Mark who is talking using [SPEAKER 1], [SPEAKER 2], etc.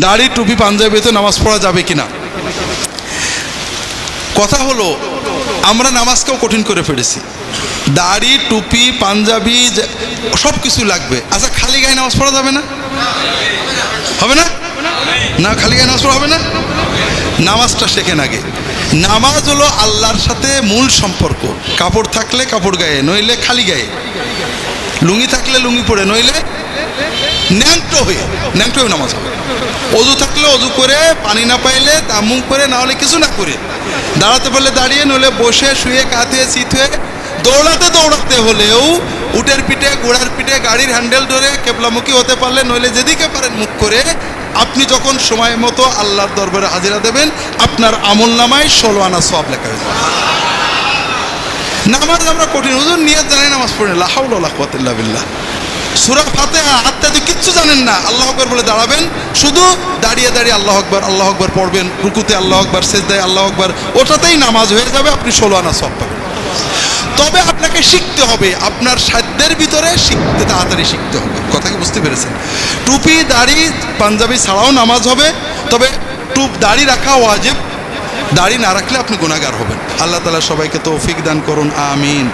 [SPEAKER 1] দাড়ি টুপি পাঞ্জাবিতে নামাজ পড়া যাবে কিনা? কথা হলো, আমরা নামাজকেও কঠিন করে ফেলেছি। দাড়ি টুপি পাঞ্জাবি সব কিছু লাগবে। আচ্ছা, খালি গায়ে নামাজ পড়া যাবে না? হবে না? না, খালি গায়ে নামাজ পড়া হবে না। নামাজটা শেখেন আগে। নামাজ হলো আল্লাহর সাথে মূল সম্পর্ক। কাপড় থাকলে কাপড় গায়ে, নইলে খালি গায়ে। লুঙ্গি থাকলে লুঙ্গি পরে, নইলে ন্যাংটো হয়ে নামাজ হবে। অজু থাকলে অজু করে, পানি না পাইলে তায়াম্মুম করে, না হলে কিছু না করে, দাঁড়াতে পারলে দাঁড়িয়ে, নইলে বসে শুয়ে কাঁধে চিত হয়ে, দৌড়াতে হলেও উটের পিঠে ঘোড়ার পিঠে গাড়ির হ্যান্ডেল ধরে কেবলামুখী হতে পারলে, নইলে যেদিকে পারেন মুখ করে, আপনি যখন সময় মতো আল্লাহর দরবারে হাজিরা দেবেন, আপনার আমল নামায় 16 আনা সওয়াব লেখা হয়ে যাবে। নামাজ আমরা কঠিন, হুজুর নিয়ত জানেন নামাজ পড়েন, লা হাওলা ওয়ালা কুওয়াতা ইল্লা বিল্লাহ। সূরা ফাতিহা আত্মাতে কিচ্ছু জানেন না, আল্লাহু আকবার বলে দাঁড়াবেন, শুধু দাঁড়িয়ে আল্লাহু আকবার পড়বেন, রুকুতে আল্লাহু আকবার, সিজদায় আল্লাহু আকবার, ওটাতেই নামাজ হয়ে যাবে, আপনি 16 আনা সওয়াব পাবেন। তবে আপনাকে শিখতে হবে, আপনার সাধ্যের ভিতরে শিখতে, তাড়াতাড়ি শিখতে হবে। কথা কি বুঝতে পেরেছেন? টুপি দাড়ি পাঞ্জাবি ছাড়াও নামাজ হবে, তবে দাড়ি রাখা ওয়াজিব। দাড়ি না রাখলে আপনি গুনাহগার হবেন। আল্লাহ তাআলা সবাইকে তৌফিক দান করুন, আমিন।